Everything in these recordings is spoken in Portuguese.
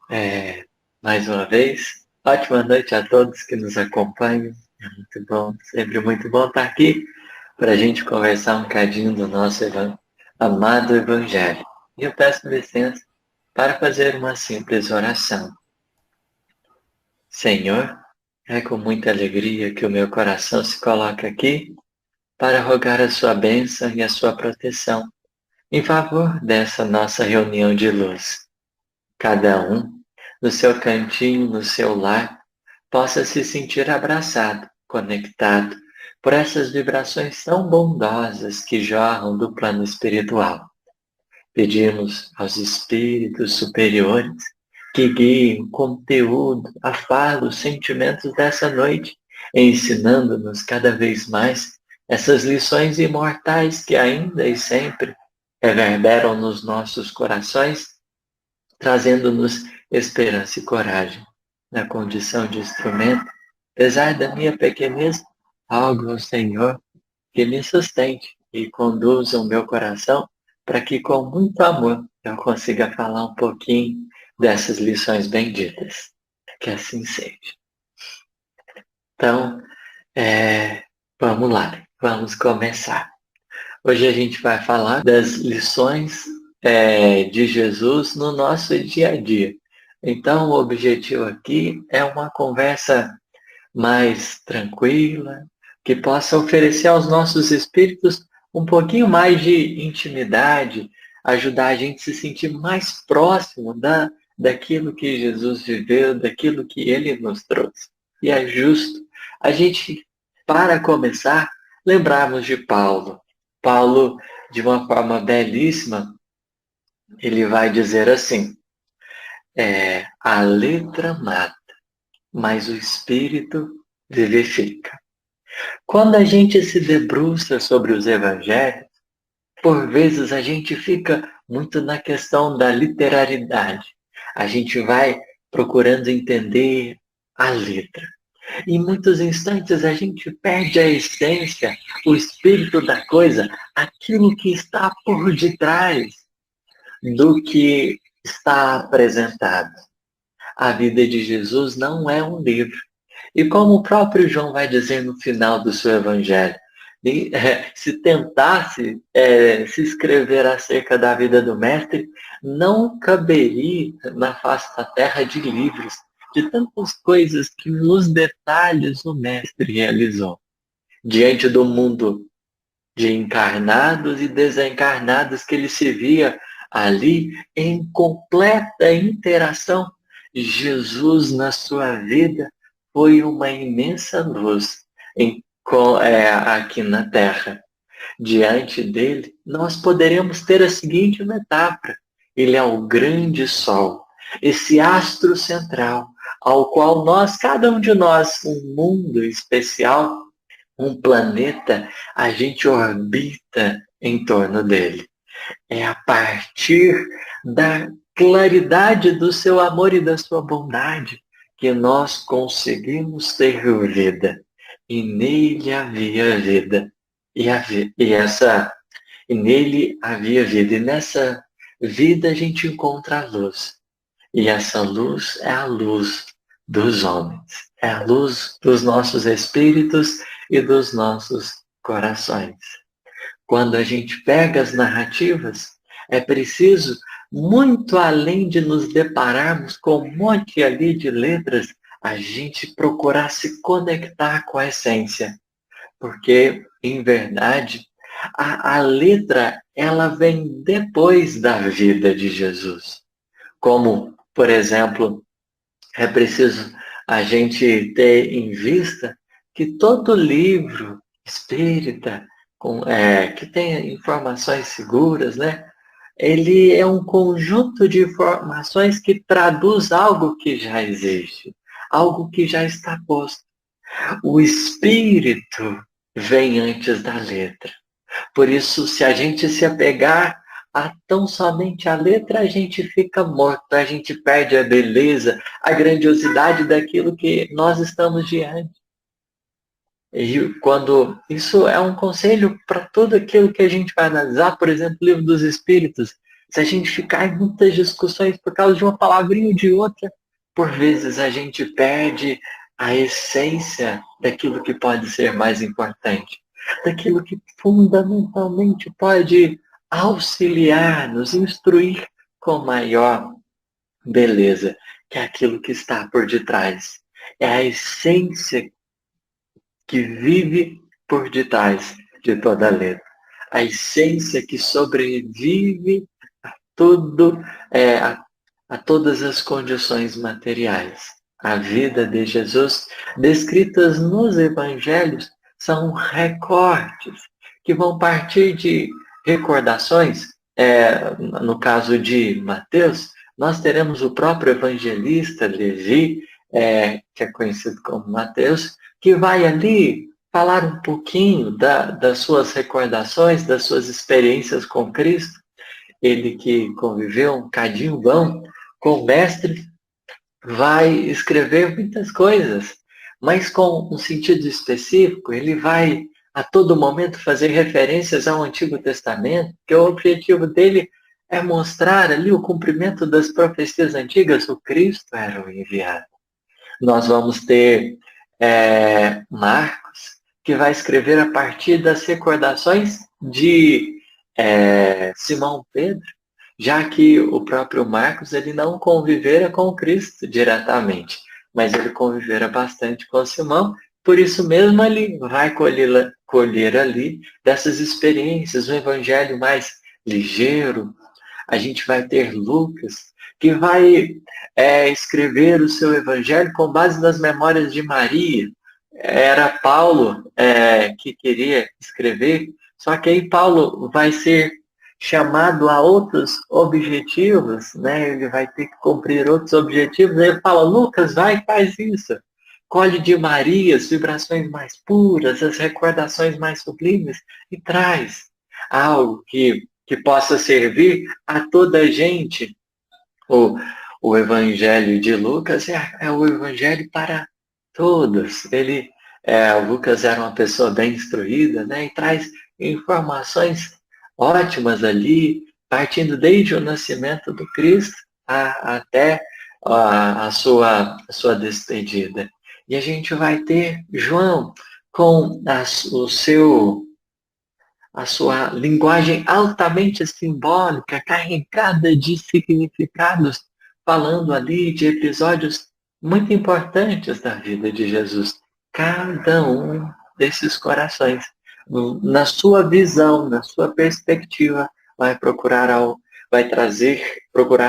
É, Mais uma vez, ótima noite a todos que nos acompanham. É muito bom, sempre muito bom estar aqui para a gente conversar um bocadinho do nosso amado Evangelho. E eu peço licença para fazer uma simples oração. Senhor, é com muita alegria que o meu coração se coloca aqui para rogar a sua bênção e a sua proteção em favor dessa nossa reunião de luz. Cada um, no seu cantinho, no seu lar, possa se sentir abraçado, conectado por essas vibrações tão bondosas que jorram do plano espiritual. Pedimos aos espíritos superiores que guiem o conteúdo, a fala, os sentimentos dessa noite, ensinando-nos cada vez mais essas lições imortais que ainda e sempre reverberam nos nossos corações, trazendo-nos esperança e coragem. Na condição de instrumento, apesar da minha pequenez, rogo ao Senhor que me sustente e conduza o meu coração para que, com muito amor, eu consiga falar um pouquinho dessas lições benditas. Que assim seja. Então, vamos lá, vamos começar. Hoje a gente vai falar das lições de Jesus no nosso dia a dia. Então, o objetivo aqui é uma conversa mais tranquila, que possa oferecer aos nossos espíritos um pouquinho mais de intimidade, ajudar a gente a se sentir mais próximo daquilo que Jesus viveu, daquilo que ele nos trouxe. E é justo a gente, para começar, lembrarmos de Paulo. Paulo, de uma forma belíssima, ele vai dizer assim: a letra mata, mas o espírito vivifica. Quando a gente se debruça sobre os evangelhos, por vezes a gente fica muito na questão da literalidade. A gente vai procurando entender a letra. Em muitos instantes a gente perde a essência, o espírito da coisa, aquilo que está por detrás do que está apresentado. A vida de Jesus não é um livro. E como o próprio João vai dizer no final do seu evangelho, se tentasse se escrever acerca da vida do mestre, não caberia na face da terra de livros, de tantas coisas que nos detalhes o mestre realizou. Diante do mundo de encarnados e desencarnados que ele se via ali em completa interação, Jesus na sua vida foi uma imensa luz aqui na Terra. Diante dele, nós poderemos ter a seguinte metáfora: ele é o grande sol, esse astro central, ao qual nós, cada um de nós, um mundo especial, um planeta, a gente orbita em torno dele. É a partir da claridade do seu amor e da sua bondade que nós conseguimos ter vida. E nele havia vida. E nele havia vida. E nessa vida a gente encontra a luz. E essa luz é a luz dos homens. É a luz dos nossos espíritos e dos nossos corações. Quando a gente pega as narrativas, é preciso, muito além de nos depararmos com um monte ali de letras, a gente procurar se conectar com a essência. Porque, em verdade, a letra, ela vem depois da vida de Jesus. Como, por exemplo, é preciso a gente ter em vista que todo livro espírita que tenha informações seguras, né? Ele é um conjunto de informações que traduz algo que já existe, algo que já está posto. O espírito vem antes da letra. Por isso, se a gente se apegar a tão somente a letra, a gente fica morto, a gente perde a beleza, a grandiosidade daquilo que nós estamos diante. E quando isso é um conselho para tudo aquilo que a gente vai analisar, por exemplo, o livro dos Espíritos. Se a gente ficar em muitas discussões por causa de uma palavrinha ou de outra, por vezes a gente perde a essência daquilo que pode ser mais importante, daquilo que fundamentalmente pode auxiliar, nos instruir com maior beleza, que é aquilo que está por detrás. É a essência que vive por detrás de toda letra. A essência que sobrevive a tudo, a todas as condições materiais. A vida de Jesus, descritas nos evangelhos, são recortes que vão partir de recordações. No caso de Mateus, nós teremos o próprio evangelista Levi, que é conhecido como Mateus, que vai ali falar um pouquinho das suas recordações, das suas experiências com Cristo. Ele que conviveu um cadinho bom com o mestre, vai escrever muitas coisas, mas com um sentido específico. Ele vai a todo momento fazer referências ao Antigo Testamento, que o objetivo dele é mostrar ali o cumprimento das profecias antigas. O Cristo era o enviado. Nós vamos ter Marcos, que vai escrever a partir das recordações de Simão Pedro, já que o próprio Marcos ele não convivera com Cristo diretamente, mas ele convivera bastante com Simão, por isso mesmo ele vai colher ali dessas experiências, um evangelho mais ligeiro. A gente vai ter Lucas, que vai escrever o seu evangelho com base nas memórias de Maria. Era Paulo que queria escrever, só que aí Paulo vai ser chamado a outros objetivos, né? Ele vai ter que cumprir outros objetivos. Aí ele fala, Lucas, vai, faz isso. Colhe de Maria as vibrações mais puras, as recordações mais sublimes e traz algo que possa servir a toda a gente. O Evangelho de Lucas é o Evangelho para todos. O Lucas era uma pessoa bem instruída, né? E traz informações ótimas ali, partindo desde o nascimento do Cristo até a sua despedida. E a gente vai ter João com a sua linguagem altamente simbólica, carregada de significados, falando ali de episódios muito importantes da vida de Jesus. Cada um desses corações, na sua visão, na sua perspectiva, vai procurar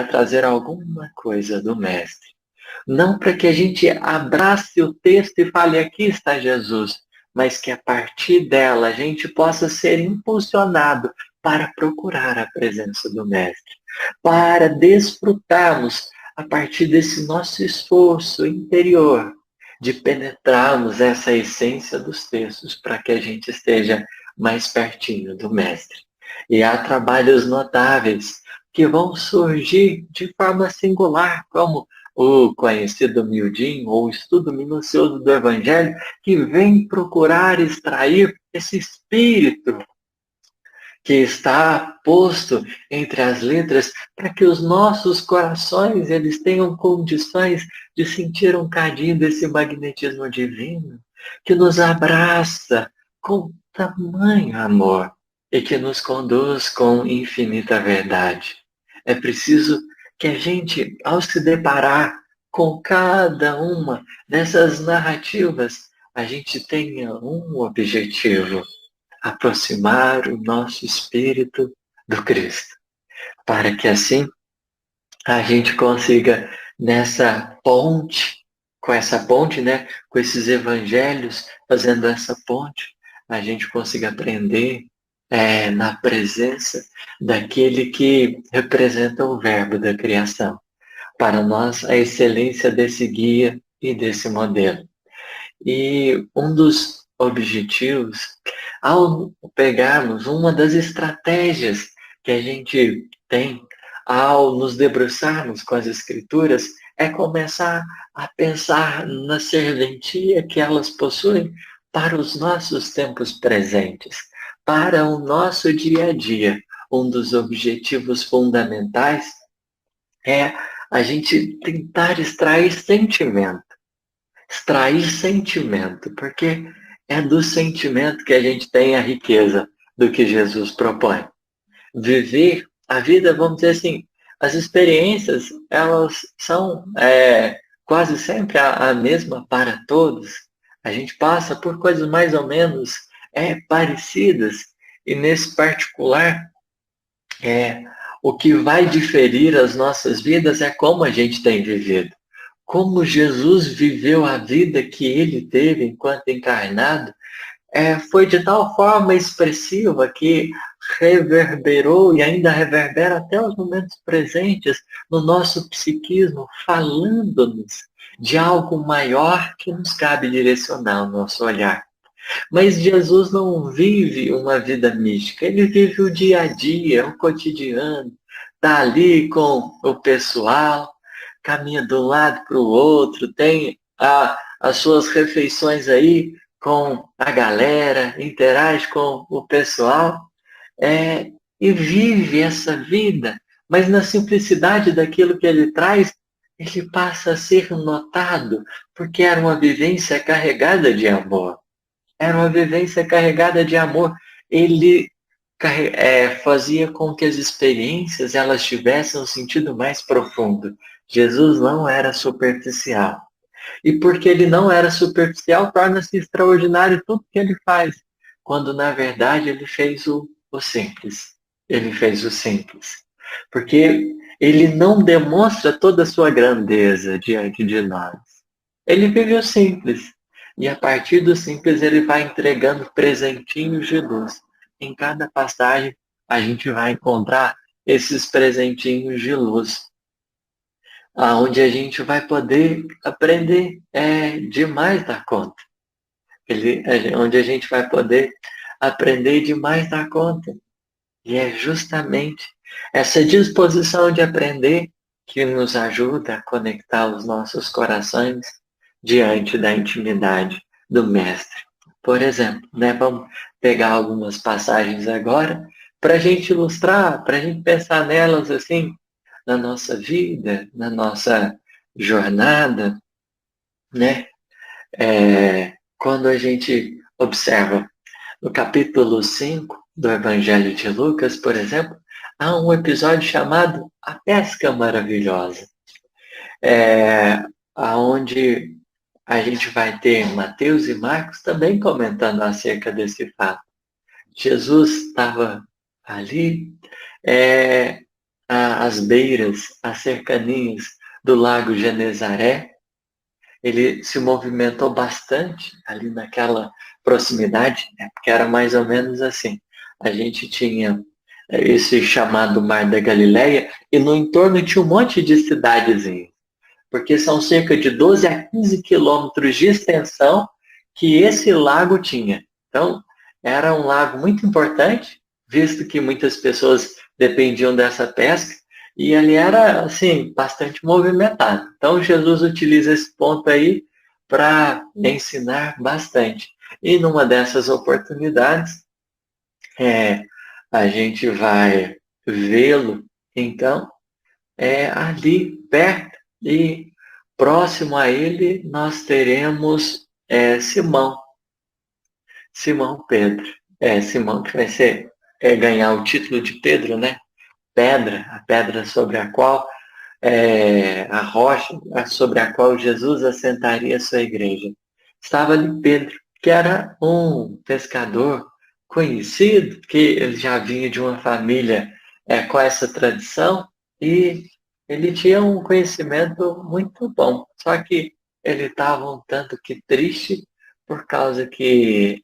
trazer alguma coisa do Mestre. Não para que a gente abrace o texto e fale, aqui está Jesus, mas que a partir dela a gente possa ser impulsionado para procurar a presença do Mestre, para desfrutarmos a partir desse nosso esforço interior de penetrarmos essa essência dos textos para que a gente esteja mais pertinho do Mestre. E há trabalhos notáveis que vão surgir de forma singular, como o conhecido miudinho ou estudo minucioso do Evangelho, que vem procurar extrair esse espírito que está posto entre as letras para que os nossos corações eles tenham condições de sentir um cadinho desse magnetismo divino que nos abraça com tamanho amor e que nos conduz com infinita verdade. É preciso que a gente, ao se deparar com cada uma dessas narrativas, a gente tenha um objetivo: aproximar o nosso espírito do Cristo, para que assim a gente consiga nessa ponte, com essa ponte, né, com esses evangelhos, fazendo essa ponte, a gente consiga aprender na presença daquele que representa o verbo da criação. Para nós, a excelência desse guia e desse modelo. E um dos objetivos, ao pegarmos uma das estratégias que a gente tem ao nos debruçarmos com as escrituras, é começar a pensar na serventia que elas possuem para os nossos tempos presentes, para o nosso dia a dia. um dos objetivos fundamentais é a gente tentar extrair sentimento. Extrair sentimento, porque é do sentimento que a gente tem a riqueza do que Jesus propõe. Viver a vida, vamos dizer assim, as experiências, elas são quase sempre a mesma para todos. A gente passa por coisas mais ou menos parecidas, e nesse particular, o que vai diferir as nossas vidas é como a gente tem vivido. Como Jesus viveu a vida que ele teve enquanto encarnado, foi de tal forma expressiva que reverberou e ainda reverbera até os momentos presentes no nosso psiquismo, falando-nos de algo maior que nos cabe direcionar o nosso olhar. Mas Jesus não vive uma vida mística, ele vive o dia a dia, o cotidiano, está ali com o pessoal, caminha de um lado para o outro, tem as suas refeições aí com a galera, interage com o pessoal, e vive essa vida, mas na simplicidade daquilo que ele traz, ele passa a ser notado, porque era uma vivência carregada de amor. Era uma vivência carregada de amor. Ele fazia com que as experiências elas tivessem um sentido mais profundo. Jesus não era superficial. E porque ele não era superficial, torna-se extraordinário tudo que ele faz. Quando, na verdade, ele fez o simples. Ele fez o simples. Porque ele não demonstra toda a sua grandeza diante de nós. Ele vive o simples. E a partir do simples, ele vai entregando presentinhos de luz. Em cada passagem, a gente vai encontrar esses presentinhos de luz, onde a gente vai poder aprender demais da conta. Onde a gente vai poder aprender demais da conta. E é justamente essa disposição de aprender que nos ajuda a conectar os nossos corações diante da intimidade do Mestre. Por exemplo, vamos pegar algumas passagens agora para a gente ilustrar, para a gente pensar nelas assim, na nossa vida, na nossa jornada, né? Quando a gente observa no capítulo 5 do Evangelho de Lucas, por exemplo, há um episódio chamado A Pesca Maravilhosa, onde a gente vai ter Mateus e Marcos também comentando acerca desse fato. Jesus estava ali, às beiras, às cercanias do Lago Genezaré. Ele se movimentou bastante ali naquela proximidade, porque era mais ou menos assim. A gente tinha esse chamado Mar da Galileia e no entorno tinha um monte de cidadezinhas, porque são cerca de 12 a 15 quilômetros de extensão que esse lago tinha. Então, era um lago muito importante, visto que muitas pessoas dependiam dessa pesca, e ali era, assim, bastante movimentado. Então, Jesus utiliza esse ponto aí para ensinar bastante. E numa dessas oportunidades, a gente vai vê-lo, então, ali perto, e próximo a ele nós teremos Simão. Simão Pedro. Simão que vai ganhar o título de Pedro, né? Pedra, a pedra sobre a qual, a rocha sobre a qual Jesus assentaria sua igreja. Estava ali Pedro, que era um pescador conhecido, que ele já vinha de uma família com essa tradição, e ele tinha um conhecimento muito bom. Só que ele estava um tanto que triste por causa que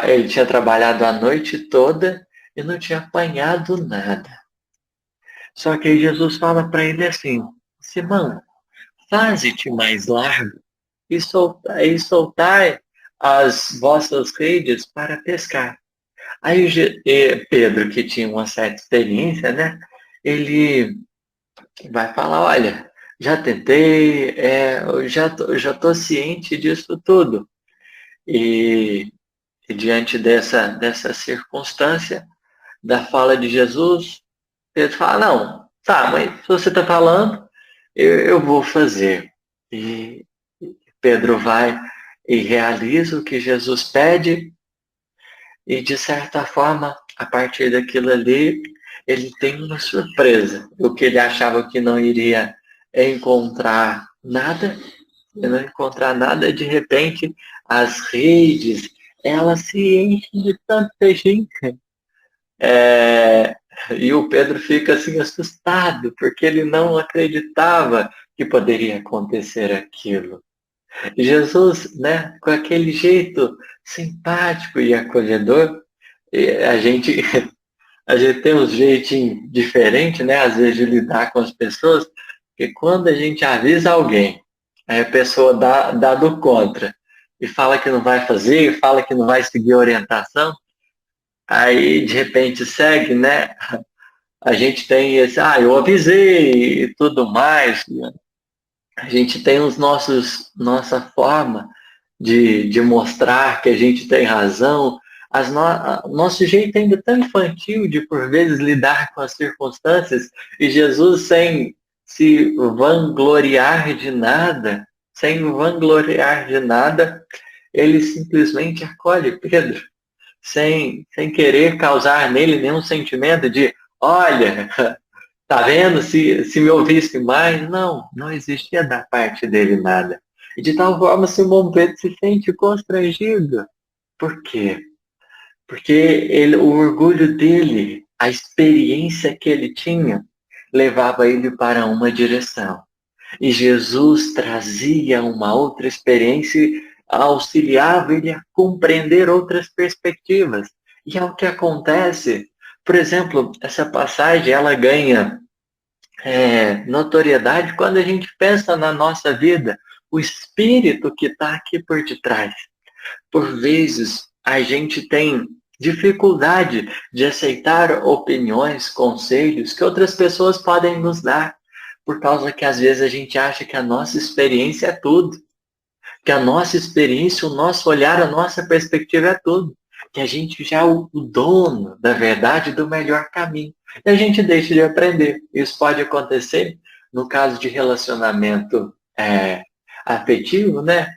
ele tinha trabalhado a noite toda e não tinha apanhado nada. Só que Jesus fala para ele assim: Simão, faze-te mais largo e soltai as vossas redes para pescar. Aí Pedro, que tinha uma certa experiência, né? Ele vai falar: olha, já tentei, eu já tô ciente disso tudo. E diante dessa circunstância, da fala de Jesus, Pedro fala, não, tá, mas se você está falando, eu vou fazer. E Pedro vai e realiza o que Jesus pede, e de certa forma, a partir daquilo ali, ele tem uma surpresa. O que ele achava que não iria encontrar nada, de repente as redes, elas se enchem de tanta gente. É, e o Pedro fica assim assustado, porque ele não acreditava que poderia acontecer aquilo. Jesus, né, com aquele jeito simpático e acolhedor, e a gente tem um jeitinho diferente, né, às vezes de lidar com as pessoas, que quando a gente avisa alguém, aí a pessoa dá do contra e fala que não vai fazer, fala que não vai seguir a orientação, aí de repente segue, né? A gente tem esse, eu avisei e tudo mais. A gente tem nossa forma de mostrar que a gente tem razão. Nosso jeito ainda é tão infantil de, por vezes, lidar com as circunstâncias, e Jesus, sem se vangloriar de nada, ele simplesmente acolhe Pedro, sem querer causar nele nenhum sentimento de, olha, tá vendo? Se me ouvisse mais, não existia da parte dele nada. E de tal forma, Simão Pedro se sente constrangido. Por quê? Porque o orgulho dele, a experiência que ele tinha, levava ele para uma direção. E Jesus trazia uma outra experiência, auxiliava ele a compreender outras perspectivas. E é o que acontece. Por exemplo, essa passagem, ela ganha notoriedade quando a gente pensa na nossa vida, o espírito que está aqui por detrás. Por vezes, a gente tem dificuldade de aceitar opiniões, conselhos que outras pessoas podem nos dar, por causa que às vezes a gente acha que a nossa experiência é tudo, que a nossa experiência, o nosso olhar, a nossa perspectiva é tudo, que a gente já é o dono da verdade, do melhor caminho. E a gente deixa de aprender. Isso pode acontecer no caso de relacionamento afetivo, né?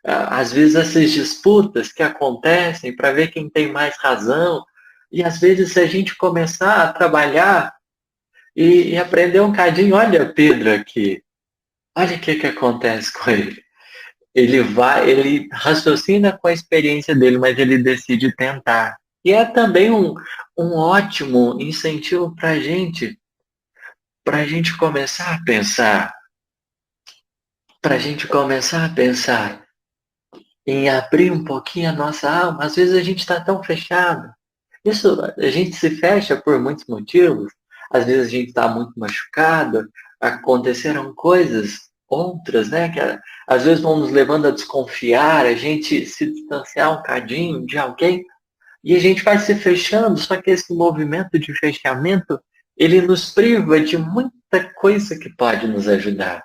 Às vezes essas disputas que acontecem para ver quem tem mais razão, e às vezes se a gente começar a trabalhar e aprender um cadinho, olha Pedro aqui, olha o que acontece com ele. Ele raciocina com a experiência dele, mas ele decide tentar. E é também um ótimo incentivo para a gente começar a pensar, para a gente começar a pensar em abrir um pouquinho a nossa alma. Às vezes a gente está tão fechado. Isso, a gente se fecha por muitos motivos. Às vezes a gente está muito machucado, aconteceram coisas, outras, né, que às vezes vão nos levando a desconfiar, a gente se distanciar um cadinho de alguém, e a gente vai se fechando, só que esse movimento de fechamento, ele nos priva de muita coisa que pode nos ajudar.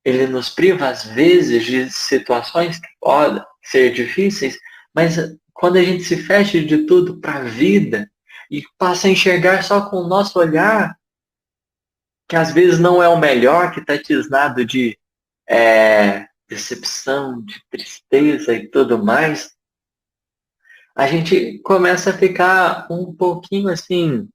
Ele nos priva, às vezes, de situações que podem ser difíceis, mas quando a gente se fecha de tudo para a vida e passa a enxergar só com o nosso olhar, que às vezes não é o melhor, que está tisnado de decepção, de tristeza e tudo mais, a gente começa a ficar um pouquinho assim,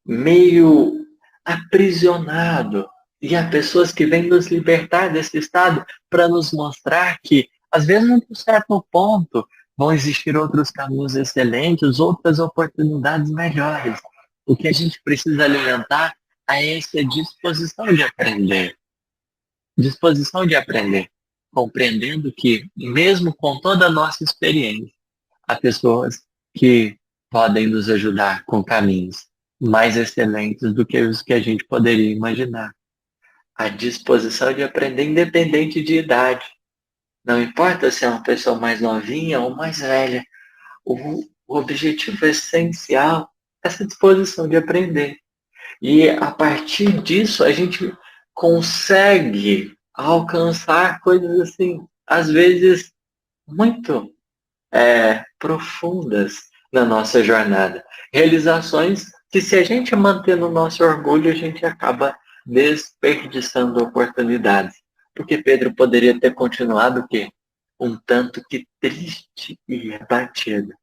meio aprisionado. E há pessoas que vêm nos libertar desse estado para nos mostrar que, às vezes, num certo ponto, vão existir outros caminhos excelentes, outras oportunidades melhores. O que a gente precisa alimentar é essa disposição de aprender. Disposição de aprender. Compreendendo que, mesmo com toda a nossa experiência, há pessoas que podem nos ajudar com caminhos mais excelentes do que os que a gente poderia imaginar. A disposição de aprender independente de idade. Não importa se é uma pessoa mais novinha ou mais velha. O objetivo essencial é essa disposição de aprender. E a partir disso a gente consegue alcançar coisas assim, às vezes muito profundas na nossa jornada. Realizações que, se a gente manter no nosso orgulho, a gente acaba desperdiçando oportunidades. Porque Pedro poderia ter continuado o quê? Um tanto que triste e abatido.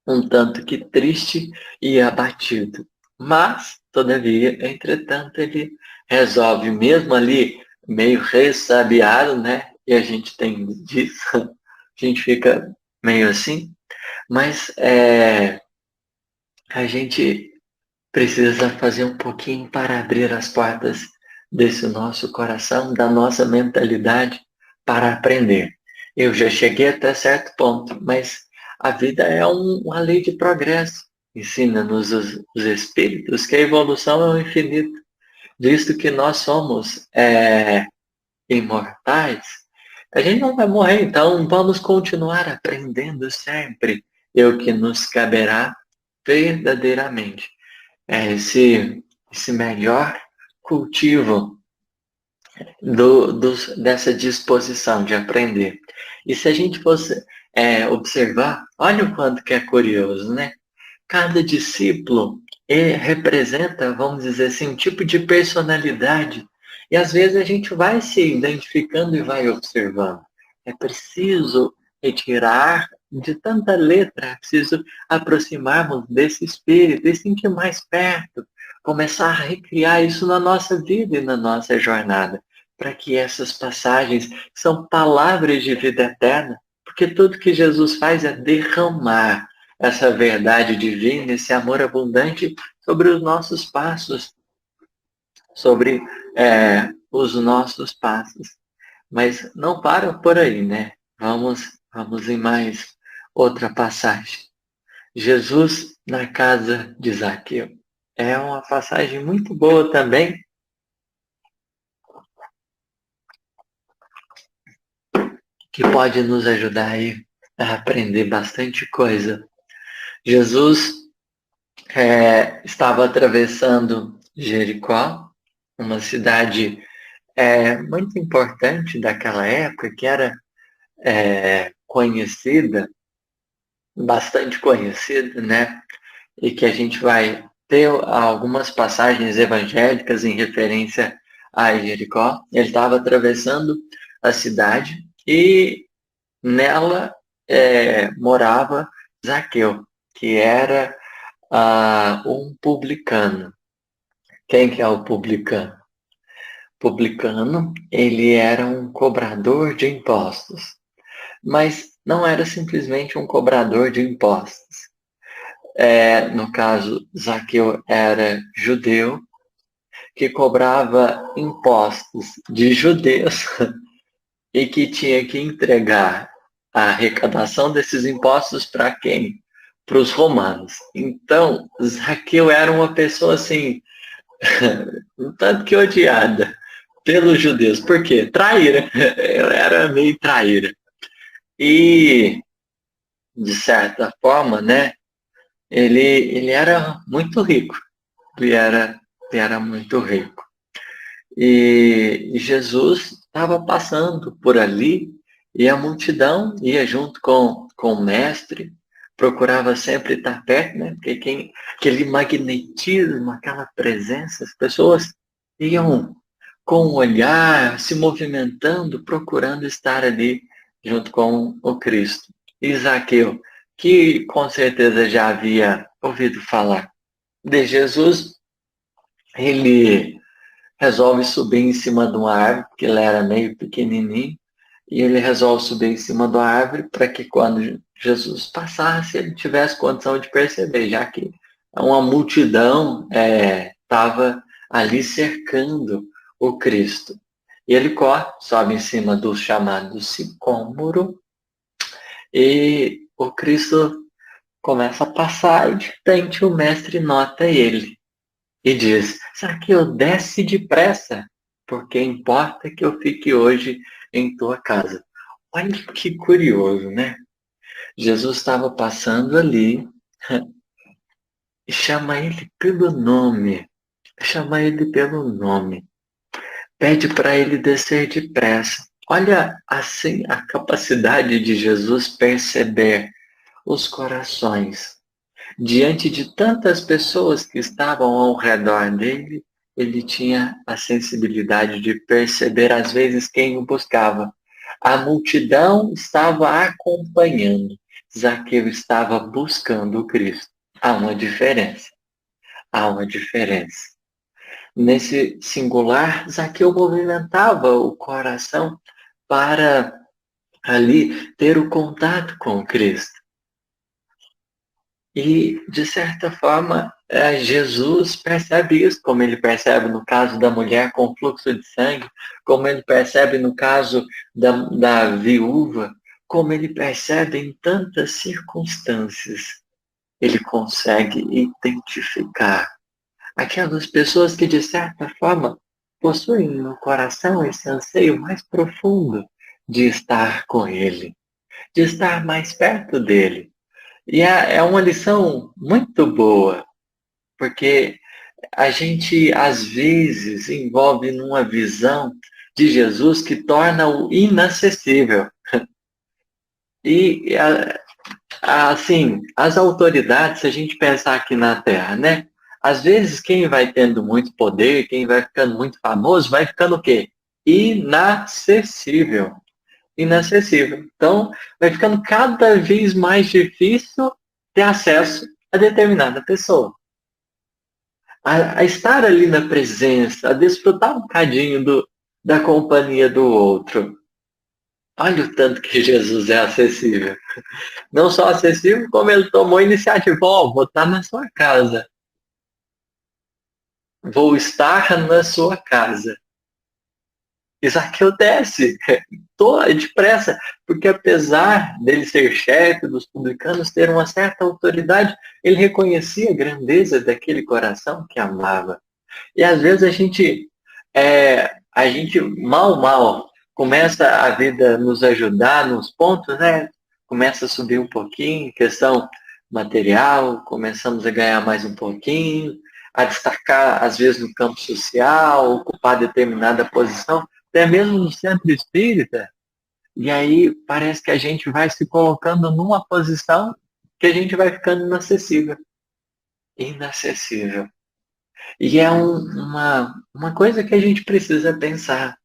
Um tanto que triste e abatido. Mas, todavia, entretanto, ele resolve, mesmo ali, meio ressabiado, né? E a gente tem disso, a gente fica meio assim, mas a gente precisa fazer um pouquinho para abrir as portas desse nosso coração, da nossa mentalidade, para aprender. Eu já cheguei até certo ponto, mas a vida é uma lei de progresso. Ensina-nos os espíritos que a evolução é o infinito, visto que nós somos imortais. A gente não vai morrer, então vamos continuar aprendendo sempre. E o que nos caberá verdadeiramente é esse melhor cultivo dessa disposição de aprender. E se a gente fosse observar, olha o quanto que é curioso, né? Cada discípulo representa, vamos dizer assim, um tipo de personalidade. E às vezes a gente vai se identificando e vai observando. É preciso retirar de tanta letra, é preciso aproximarmos desse espírito e sentir mais perto, começar a recriar isso na nossa vida e na nossa jornada, para que essas passagens são palavras de vida eterna, porque tudo que Jesus faz é derramar essa verdade divina, esse amor abundante sobre os nossos passos, sobre os nossos passos. Mas não para por aí, né? Vamos em mais outra passagem. Jesus na casa de Zaqueu. É uma passagem muito boa também, que pode nos ajudar aí a aprender bastante coisa. Jesus estava atravessando Jericó, uma cidade muito importante daquela época, que era conhecida, bastante conhecida, né? E que a gente vai ter algumas passagens evangélicas em referência a Jericó. Ele estava atravessando a cidade e nela morava Zaqueu, que era um publicano. Quem que é o publicano? Publicano, ele era um cobrador de impostos, mas não era simplesmente um cobrador de impostos. No caso, Zaqueu era judeu que cobrava impostos de judeus e que tinha que entregar a arrecadação desses impostos para quem? Para os romanos. Então, Zaqueu era uma pessoa assim, um tanto que odiada pelos judeus. Por quê? Traíra. Ele era meio traíra. E, de certa forma, né, ele era muito rico. Ele era muito rico. E Jesus estava passando por ali e a multidão ia junto com o mestre, procurava sempre estar perto, né? Porque aquele magnetismo, aquela presença, as pessoas iam com o olhar, se movimentando, procurando estar ali junto com o Cristo. E Zaqueu, que com certeza já havia ouvido falar de Jesus, ele resolve subir em cima de uma árvore, porque ele era meio pequenininho, e ele resolve subir em cima da árvore para que quando Jesus passasse, ele tivesse condição de perceber, já que uma multidão estava ali cercando o Cristo. E ele corre, sobe em cima do chamado sicômoro, e o Cristo começa a passar e de repente o mestre nota ele e diz: Zaqueu, desce depressa, porque importa que eu fique hoje em tua casa. Olha que curioso, né? Jesus estava passando ali e chama ele pelo nome. Chama ele pelo nome. Pede para ele descer depressa. Olha assim a capacidade de Jesus perceber os corações. Diante de tantas pessoas que estavam ao redor dele, ele tinha a sensibilidade de perceber às vezes quem o buscava. A multidão estava acompanhando. Zaqueu estava buscando o Cristo. Há uma diferença. Há uma diferença. Nesse singular, Zaqueu movimentava o coração para ali ter o contato com o Cristo. E, de certa forma, Jesus percebe isso, como ele percebe no caso da mulher com fluxo de sangue, como ele percebe no caso da viúva, como ele percebe em tantas circunstâncias. Ele consegue identificar aquelas pessoas que, de certa forma, possuem no coração esse anseio mais profundo de estar com ele, de estar mais perto dele. E é uma lição muito boa, porque a gente, às vezes, envolve numa visão de Jesus que torna-o inacessível. E, assim, as autoridades, se a gente pensar aqui na Terra, né? Às vezes, quem vai tendo muito poder, quem vai ficando muito famoso, vai ficando o quê? Inacessível. Inacessível. Então, vai ficando cada vez mais difícil ter acesso a determinada pessoa. A estar ali na presença, a desfrutar um bocadinho da companhia do outro. Olha o tanto que Jesus é acessível. Não só acessível, como ele tomou a iniciativa. Ó, vou estar na sua casa. Vou estar na sua casa. Zaqueu desce, depressa, porque apesar dele ser chefe dos publicanos, ter uma certa autoridade, ele reconhecia a grandeza daquele coração que amava. E às vezes a gente mal começa a vida nos ajudar nos pontos, né? Começa a subir um pouquinho, questão material, começamos a ganhar mais um pouquinho, a destacar às vezes no campo social, ocupar determinada posição, até mesmo no centro espírita. E aí parece que a gente vai se colocando numa posição que a gente vai ficando inacessível. Inacessível. E é uma coisa que a gente precisa pensar.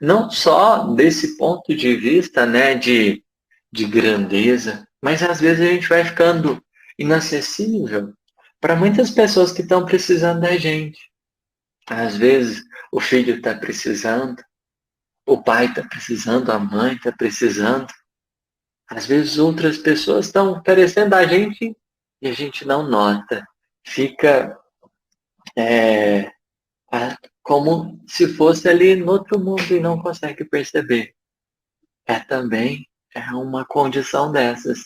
Não só desse ponto de vista, né, de grandeza, mas às vezes a gente vai ficando inacessível para muitas pessoas que estão precisando da gente. Às vezes o filho está precisando, o pai está precisando, a mãe está precisando. Às vezes outras pessoas estão oferecendo a gente e a gente não nota. Fica é, como se fosse ali no outro mundo e não consegue perceber. Também uma condição dessas.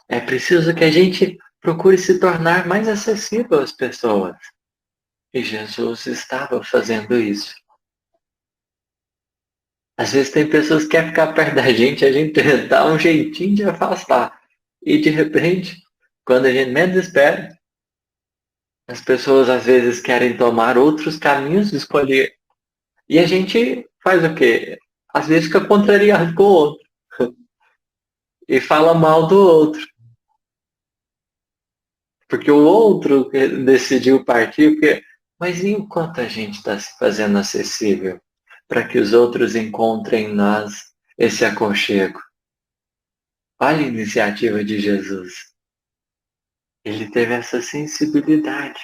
É preciso que a gente procure se tornar mais acessível às pessoas. E Jesus estava fazendo isso. Às vezes tem pessoas que querem ficar perto da gente, a gente dá um jeitinho de afastar. E de repente, quando a gente menos espera, as pessoas às vezes querem tomar outros caminhos, escolher. E a gente faz o quê? Às vezes fica contrariado com o outro. E fala mal do outro. Porque o outro decidiu partir, mas e o quanto a gente está se fazendo acessível para que os outros encontrem em nós esse aconchego? Olha a iniciativa de Jesus. Ele teve essa sensibilidade.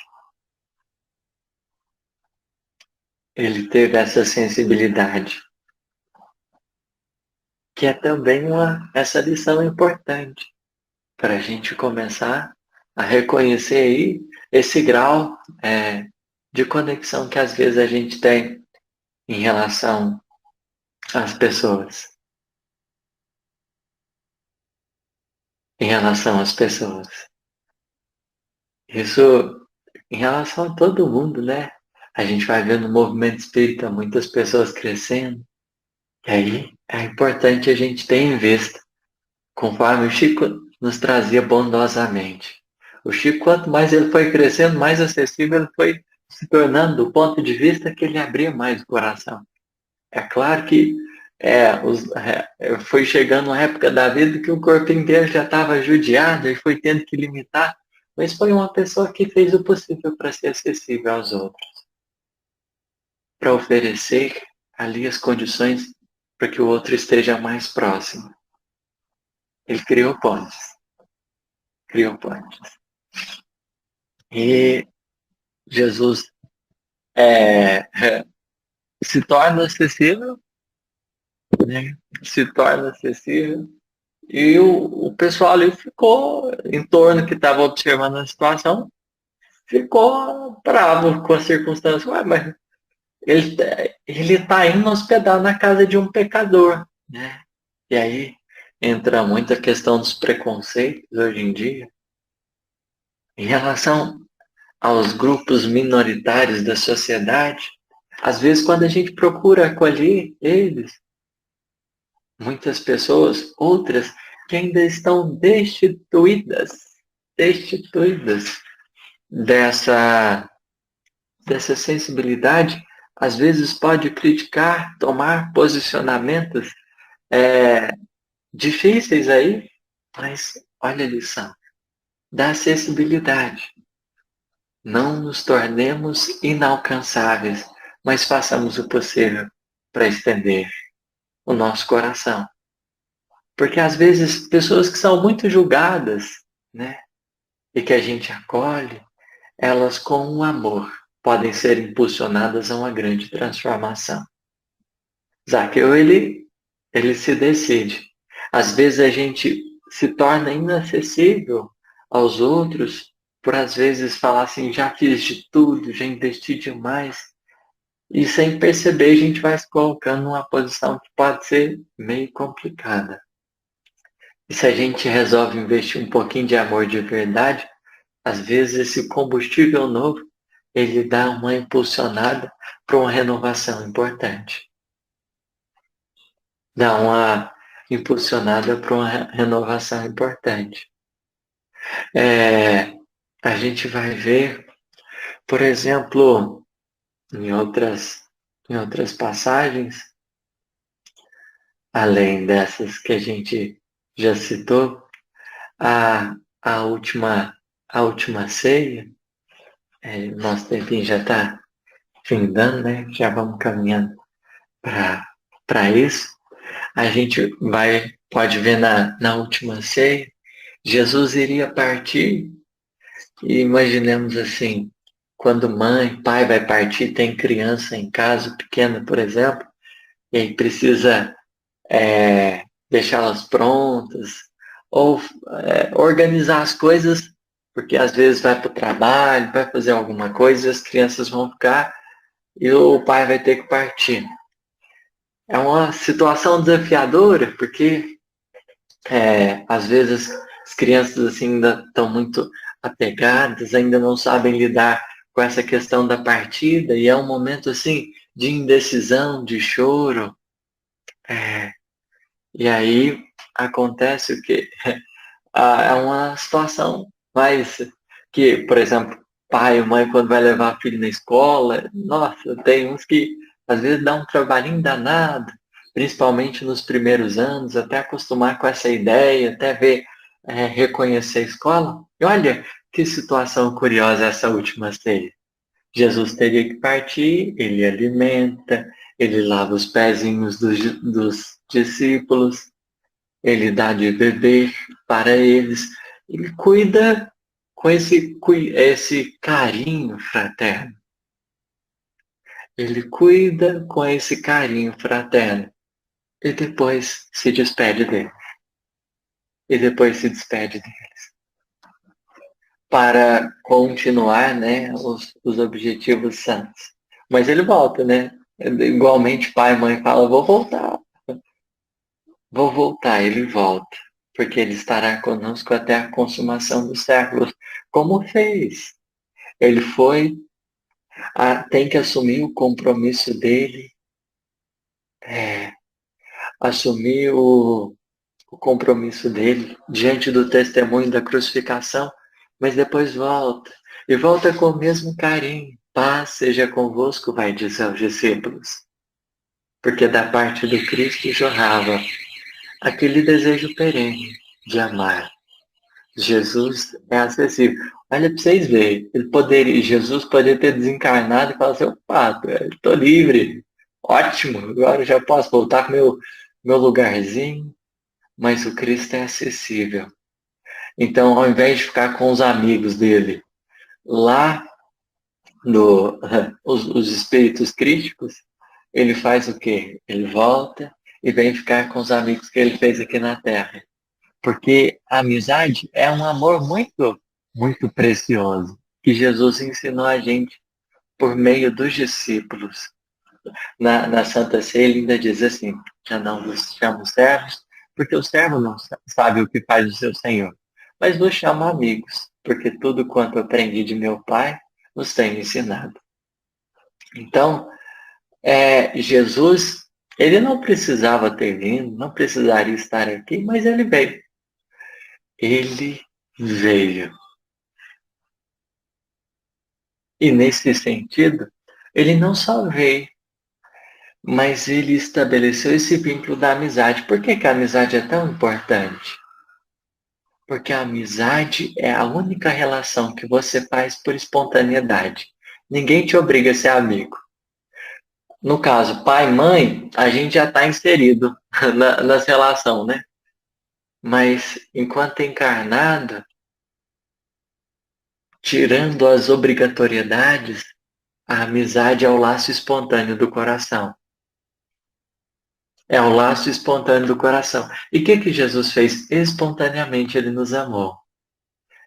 Ele teve essa sensibilidade. Que é também essa lição importante para a gente começar a reconhecer aí esse grau de conexão que às vezes a gente tem em relação às pessoas. Em relação às pessoas. Isso em relação a todo mundo, né? A gente vai vendo no movimento espírita muitas pessoas crescendo. E aí é importante a gente ter em vista, conforme o Chico nos trazia bondosamente. O Chico, quanto mais ele foi crescendo, mais acessível ele foi se tornando, do ponto de vista que ele abria mais o coração. É claro que Foi chegando uma época da vida que o corpo inteiro já estava judiado e foi tendo que limitar, mas foi uma pessoa que fez o possível para ser acessível aos outros, para oferecer ali as condições para que o outro esteja mais próximo. Ele criou pontes. E Jesus se torna acessível, né? Se torna acessível. E o pessoal ali ficou em torno que estava observando a situação, ficou bravo com a circunstância. Ué, mas ele tá indo hospedar na casa de um pecador, né? E aí entra muita questão dos preconceitos hoje em dia, em relação aos grupos minoritários da sociedade. Às vezes, quando a gente procura acolher eles, muitas pessoas, outras que ainda estão destituídas dessa, dessa sensibilidade, às vezes pode criticar, tomar posicionamentos é, difíceis aí, mas olha a lição, da acessibilidade. Não nos tornemos inalcançáveis, mas façamos o possível para estender o nosso coração. Porque às vezes pessoas que são muito julgadas, né, e que a gente acolhe, elas com o amor podem ser impulsionadas a uma grande transformação. Zaqueu, ele se decide. Às vezes a gente se torna inacessível aos outros por às vezes falar assim, já fiz de tudo, já investi demais. E sem perceber a gente vai se colocando numa posição que pode ser meio complicada. E se a gente resolve investir um pouquinho de amor de verdade, às vezes esse combustível novo, ele dá uma impulsionada para uma renovação importante. Dá uma impulsionada para uma renovação importante. A gente vai ver, por exemplo, em outras passagens, além dessas que a gente já citou, a, a, última, a última ceia, nosso tempinho já está findando, né? Já vamos caminhando para isso. A gente pode ver na última ceia, Jesus iria partir e imaginemos assim, quando mãe, pai vai partir, tem criança em casa, pequena, por exemplo, e aí precisa deixá-las prontas, ou organizar as coisas, porque às vezes vai para o trabalho, vai fazer alguma coisa e as crianças vão ficar e o pai vai ter que partir. É uma situação desafiadora, porque às vezes as crianças assim, ainda estão muito apegadas, ainda não sabem lidar com essa questão da partida, e é um momento assim de indecisão, de choro. E aí acontece o que? É uma situação mais que, por exemplo, pai e mãe quando vai levar filho na escola, nossa, tem uns que às vezes dá um trabalhinho danado, principalmente nos primeiros anos, até acostumar com essa ideia, até ver, reconhecer a escola. E olha que situação curiosa essa última ceia. Jesus teria que partir, ele alimenta, ele lava os pezinhos dos discípulos, ele dá de beber para eles, ele cuida com esse carinho fraterno. Ele cuida com esse carinho fraterno e depois se despede dele. E depois se despede deles. Para continuar, né, os objetivos santos. Mas ele volta, né? Igualmente pai e mãe falam, vou voltar, ele volta, porque ele estará conosco até a consumação dos séculos, como fez. Ele tem que assumir o compromisso dele, assumir o compromisso dele diante do testemunho da crucificação, mas depois volta, e volta com o mesmo carinho. Paz seja convosco, vai dizer aos discípulos. porque da parte do Cristo jorrava aquele desejo perene de amar. Jesus é acessível. Olha para vocês verem, Jesus poderia ter desencarnado e falar assim, opa, estou livre, ótimo, agora eu já posso voltar para meu lugarzinho, mas o Cristo é acessível. Então, ao invés de ficar com os amigos dele lá os espíritos críticos, ele faz o quê? Ele volta e vem ficar com os amigos que ele fez aqui na Terra. Porque a amizade é um amor muito, muito precioso, que Jesus ensinou a gente por meio dos discípulos. Na Santa Ceia ele ainda diz assim, já não vos chamo servos, porque o servo não sabe o que faz o seu Senhor, mas vos chamo amigos, porque tudo quanto aprendi de meu Pai, nos tem ensinado. Então, Jesus, ele não precisava ter vindo, não precisaria estar aqui, mas ele veio. Ele veio. E nesse sentido, ele não só veio, mas ele estabeleceu esse vínculo da amizade. Por que a amizade é tão importante? Porque a amizade é a única relação que você faz por espontaneidade. Ninguém te obriga a ser amigo. No caso, pai e mãe, a gente já está inserido nas relações, né? Mas enquanto encarnado, tirando as obrigatoriedades, a amizade é o laço espontâneo do coração. É o laço espontâneo do coração. E o que Jesus fez? Espontaneamente ele nos amou.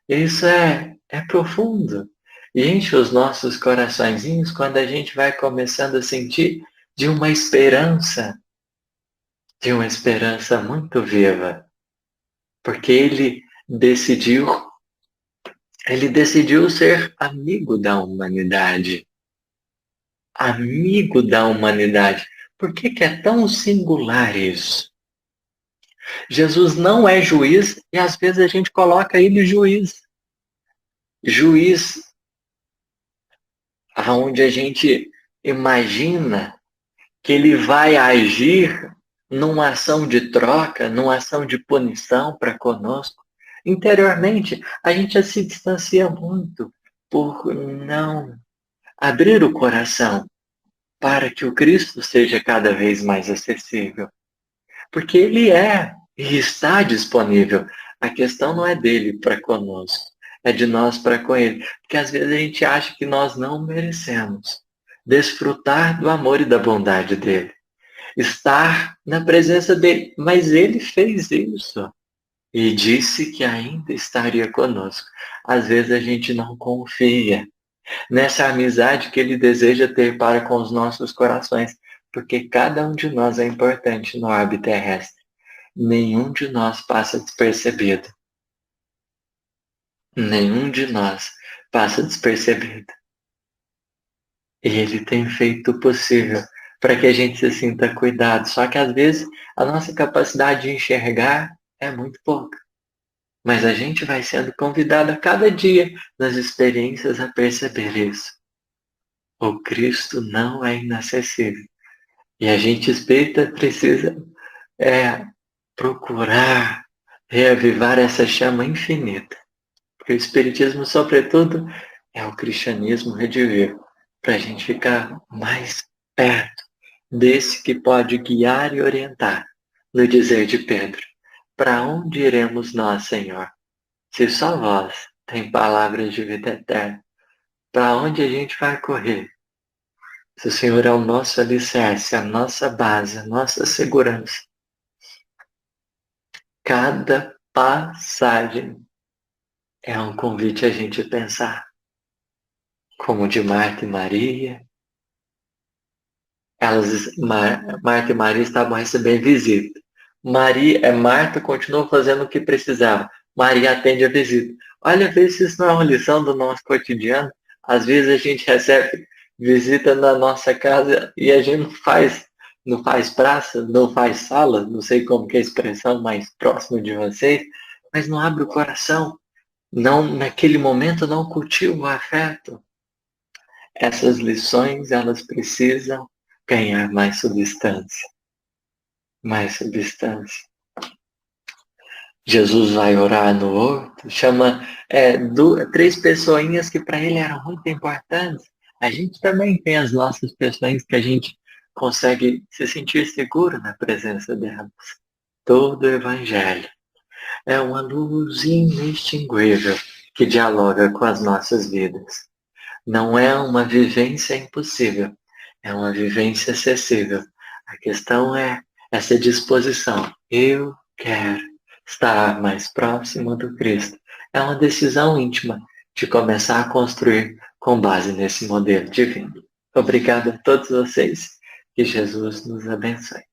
Isso é profundo. E enche os nossos coraçõezinhos quando a gente vai começando a sentir de uma esperança muito viva. Porque ele decidiu ser amigo da humanidade. Amigo da humanidade. Por que é tão singular isso? Jesus não é juiz e às vezes a gente coloca ele juiz. Juiz aonde a gente imagina que ele vai agir numa ação de troca, numa ação de punição para conosco. Interiormente, a gente já se distancia muito por não abrir o coração para que o Cristo seja cada vez mais acessível. Porque ele é e está disponível. A questão não é dele para conosco, é de nós para com ele. Porque às vezes a gente acha que nós não merecemos desfrutar do amor e da bondade dele. Estar na presença dele. Mas ele fez isso. E disse que ainda estaria conosco. Às vezes a gente não confia nessa amizade que ele deseja ter para com os nossos corações. Porque cada um de nós é importante no orbe terrestre. Nenhum de nós passa despercebido. Nenhum de nós passa despercebido. E ele tem feito o possível para que a gente se sinta cuidado. Só que às vezes a nossa capacidade de enxergar é muito pouca. Mas a gente vai sendo convidado a cada dia nas experiências a perceber isso. O Cristo não é inacessível. E a gente espírita precisa procurar reavivar essa chama infinita. Porque o Espiritismo, sobretudo, é o cristianismo redivivo, para a gente ficar mais perto desse que pode guiar e orientar, no dizer de Pedro, para onde iremos nós, Senhor? Se só vós tem palavras de vida eterna, para onde a gente vai correr? Se o Senhor é o nosso alicerce, a nossa base, a nossa segurança, cada passagem é um convite a gente pensar, como de Marta e Maria. Marta e Maria estavam recebendo visita. Marta continuou fazendo o que precisava. Maria atende a visita. Olha, vê se isso não é uma lição do nosso cotidiano. Às vezes a gente recebe visita na nossa casa e a gente não faz praça, não faz sala, não sei como que é a expressão mais próxima de vocês, mas não abre o coração. Não, naquele momento não cultiva o afeto. Essas lições, elas precisam ganhar mais substância. Mais substância. Jesus vai orar no horto, chama três pessoinhas que para ele eram muito importantes. A gente também tem as nossas pessoinhas que a gente consegue se sentir seguro na presença delas. Todo o Evangelho é uma luz inextinguível que dialoga com as nossas vidas. Não é uma vivência impossível, é uma vivência acessível. A questão é essa disposição. Eu quero estar mais próximo do Cristo. É uma decisão íntima de começar a construir com base nesse modelo divino. Obrigado a todos vocês. Que Jesus nos abençoe.